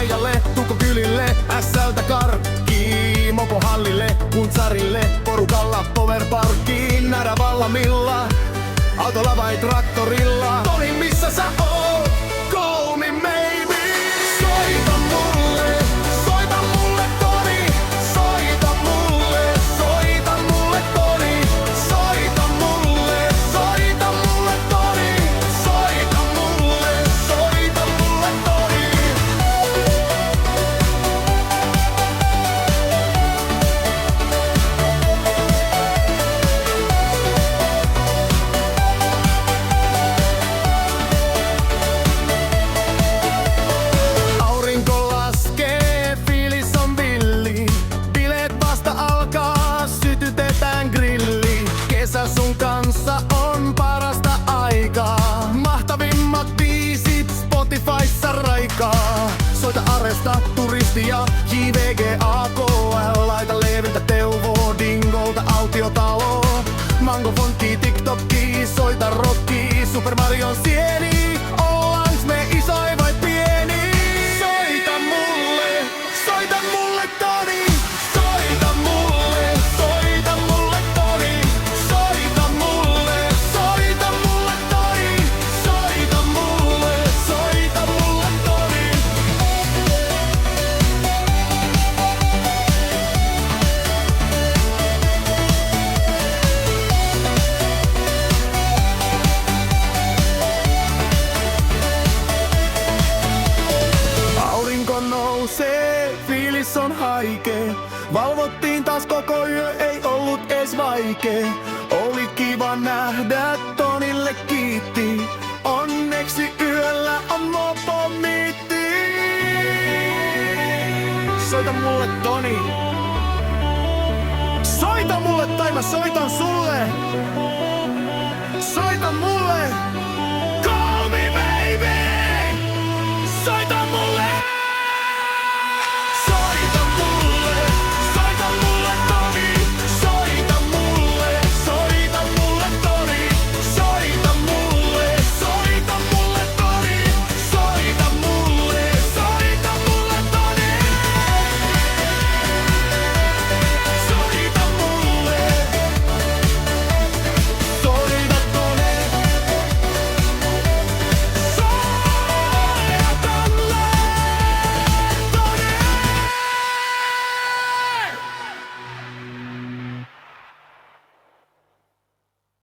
Raijalle, Tukko kylille, SLtä karkkii mopohallille, Kuntsarille, porukalla powerparkkiin, nähdä vallamilla, autolla vai traktorilla. Toni, missä sä oot? Call me maybe. Soita mulle Toni. Soita mulle Toni. Soita mulle Toni. Soita mulle Toni. Aurinko laskee, fiilis on villi. Bileet vasta alkaa, sytytetään grilli. Kesä sun kanssa on parasta aikaa. Mahtavimmat biisit Spotifyssa raikaa. Soita Aresta, Turistia, JVG, AKL. Laita Leeviltä, Teuvoo, Dingolta, Autiotalo. Mango, Fonki, TikTokki, soita rocki. Super Marion sieni, ollaanks me isoi vai pieni? Soita mulle Toni. Soita mulle Toni. Soita mulle Toni. Soita mulle Toni. Aurinko nousee, fiilis on haikee. Valvottiin taas koko yö, ei ollut ees vaikee. Oli kiva nähdä, Tonille kiitti. Onneksi yöllä on mopomiitti. Soita mulle Toni. Soita mulle tai mä soitan sulle.